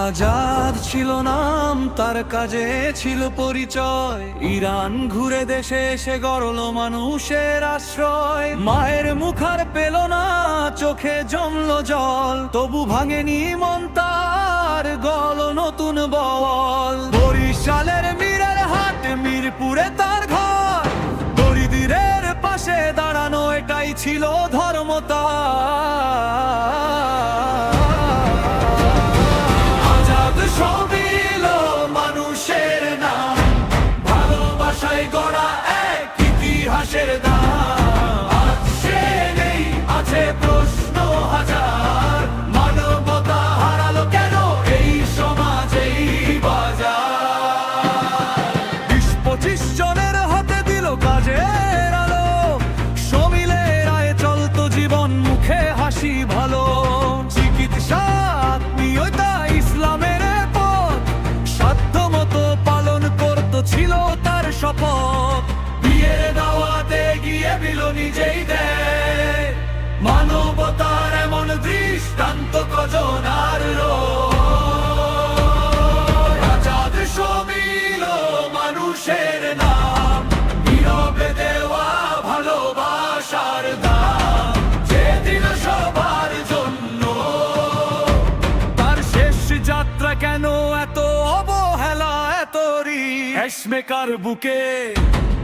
আজাদ ছিল নাম, তার কাজে ছিল পরিচয়। ইরান ঘুরে দেশে এসে গড়ল মানুষের আশ্রয়। মায়ের মুখার পেল না, চোখে জমলো জল, তবু ভাঙেনি মন তার, গল নতুন বল। বরিশালের মীরের হাট, মিরপুরে তার ঘর, দরিদ্রের পাশে দাঁড়ানো এটাই ছিল ধর্ম তার। আজাদ সবিল মানুষের নাম, ভালোবাসায় গড়া এক ইতিহাসের দাম। আজ সে নেই, আছে প্রশ্ন হাজার, মানবতা হারালো কেন এই সমাজেই বাজার। ২০-২৫ জনের হাতে দিল কাজের আলো, সমিলে রায় চলতো জীবন, মুখে হাসি ভালো। চিকিৎসা আত্মীয়তা ইসলামের পথ, সাধ্য মতো পালন করতো ছিল তার শপথ। বিয়ের দাওয়াতে গিয়ে বিল নিজেই দেয়, মানবতার এমন দৃষ্টান্ত কজন আর রয়। আজাদ সবিল মানুষের নাম, নীরবে দেওয়া ভালোবাসার দাম, যে দিল সবার জন্য। তার শেষ যাত্রা কেন এত অবহেলা, এত ঋণ বুকে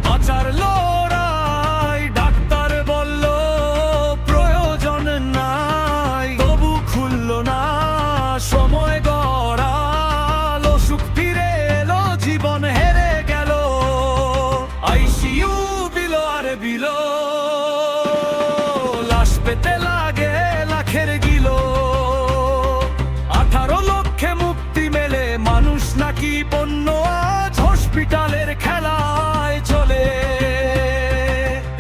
বাঁচার লড়াই। ডাক্তার বলল প্রয়োজন নাই, তবু খুলল না সময় গড়ালো। সুখ ফিরে এলো, জীবন হেরে গেল, আইসিইউ বিল আর বিল। লাশ পেতে লাগে লাখের গিলো, 18 লক্ষে মুক্তি মেলে, মানুষ নাকি পণ্য আজ হসপিটালের খেলায় চলে।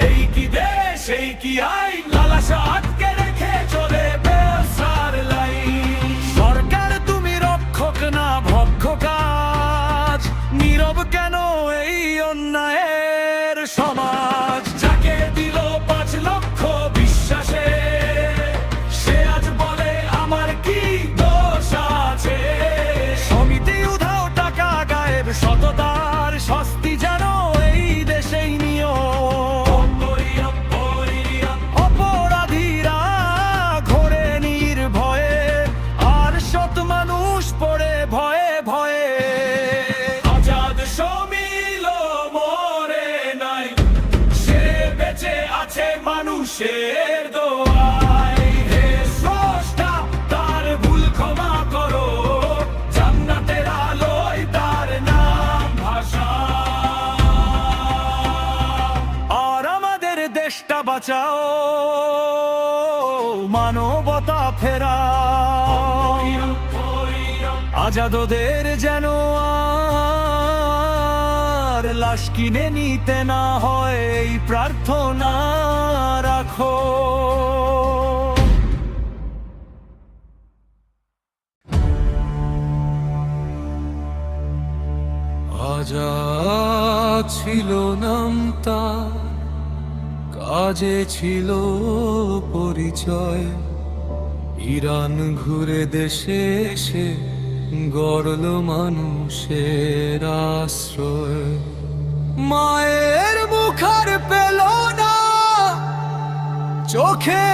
এই কি দেশ, এই কি আইন, লালাসা আটকে রেখে চলে ব্যবসার লাইন। সরকার তুমি রক্ষক না ভক্ষক, কাজ নীরব কেন এই অন্যায়ের সমাজ। যাকে দিল 5 লক্ষ বিশ্বাসে, সে আজ বলে আমার কি দোষ আছে। সমিতি উধাও, টাকা গায়েব, সততার শাস্তি যেন এই দেশেই নিয়ম। অপরাধীরা ঘোরে নির্ভয়ে, আর সৎ মানুষ পড়ে ভয়ে ভয়ে। আজাদ সমিল মরে নাই, সে বেঁচে আছে মানুষের দোয়ায়। হে স্রষ্টা, তার ভুল ক্ষমা করো, জান্নাতের আলোয় তার নাম ভাষা। আর আমাদের দেশটা বাঁচাও, মানবতা ফেরাও। আজাদদের যেন আর লাশ কিনে নিতে না হয়, এই প্রার্থনা রাখো। আজাদ ছিল নাম তার, কাজে ছিল পরিচয়। ইরান ঘুরে দেশে এসে গড়ল মানুষের আশ্রয়। মায়ের মুখার পেল না, চোখে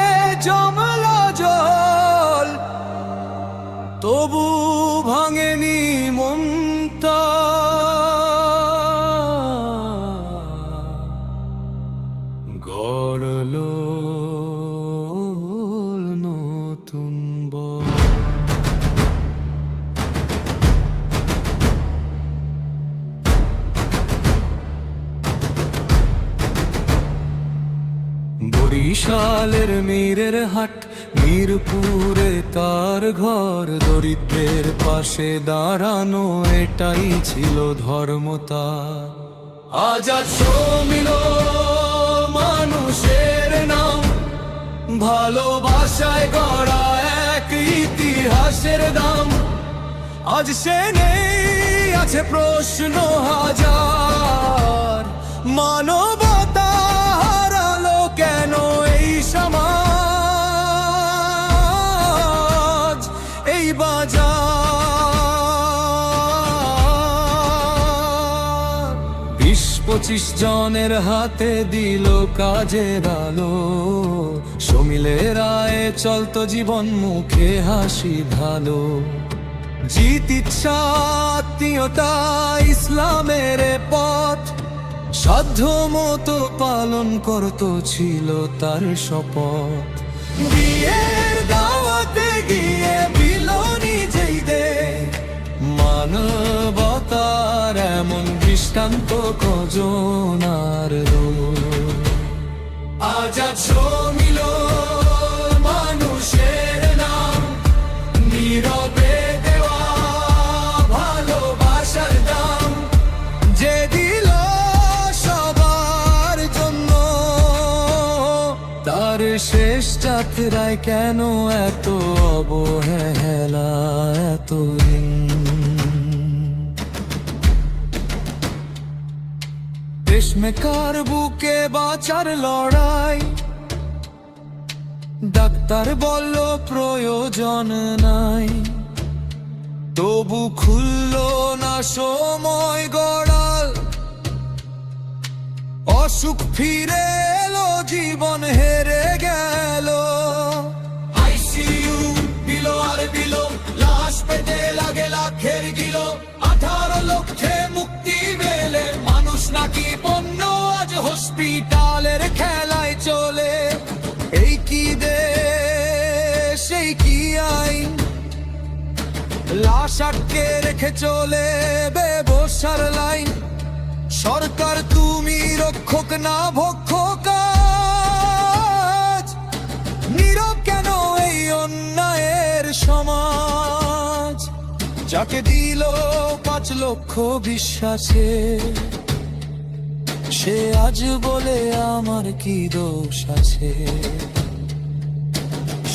জমল জল, তবু ভাঙেনি মন তার, গড়ল নতুন বল। বরিশালের মীরের হাট, মিরপুরে তার ঘর, দরিদ্রের পাশে দাঁড়ানো এটাই ছিল ধর্ম তার। আজাদ সমিল মানুষের নাম, ভালোবাসায় গড়া এক ইতিহাসের দাম। আজ সে নেই, আছে প্রশ্ন হাজার, মানবতা হারালো কেন এই সমাজ, এই বাজার। 20-25 জনের হাতে দিল কাজের আলো, সমিলের রায়ে চলতো জীবন, মুখে হাসি ভালো। জিত ইচ্ছা আত্মীয়তা ইসলামের পথ, সাধ্য মতো পালন করতো ছিল তার শপথ। বিয়ের দাওয়াতে গিয়ে দিল নিজেই দে, মানবতার এমন দৃষ্টান্ত কজন আর আজাদ শমিল মানুষের নাম, নীরবে দেওয়া ভালোবাসার দাম, যে দিল সবার জন্য। তার শেষ যাত্রায় কেন এত অবহেলা, এত ঋণ? পেশমেকার বুকে বাঁচার লড়াই, ডাক্তার বলল প্রয়োজন নাই, তবু খুলল না সময় গড়াল। অসুখ ফিরে এলো, জীবন হেরে গেল। আইসিইউ দিল আর দিল, লাশ পেতে লাগে লাখের গিলো। 18 লক্ষে মুক্তি মেলে, মানুষ নাকি পণ্য আজ হসপিটালের খেলায় চলে। এই কি দেশ, এই কি আইন, লাশ আটকে রেখে চলে ব্যবসার লাইন। সরকার তুমি রক্ষক না ভক্ষক, নীরব কেন এই অন্যায়ের সমাজ? যাকে দিল 5 লক্ষ বিশ্বাসে, সে আজ বলে আমার কি দোষ আছে?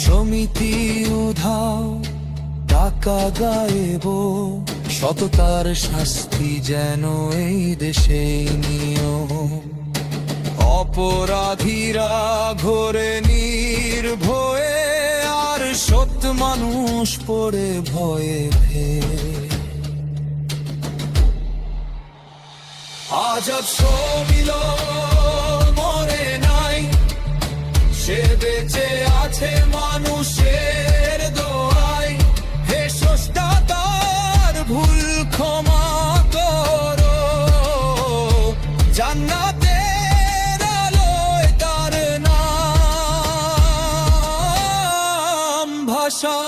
সমিতি উধাও, টাকা গায়েব, সততার শাস্তি যেন এই দেশে নিয়ম। অপরাধীরা ঘোরে নির্ভয়ে, আর সৎ মানুষ পড়ে ভয়ে ভয়ে। আজাদ শমিল মরে নাই, সে বেঁচে আছে মানুষের দোয়ায়। হে স্রষ্টা তার ভুল ক্ষমা করো, জান্নাতের আলোয় তার নাম ভাষা।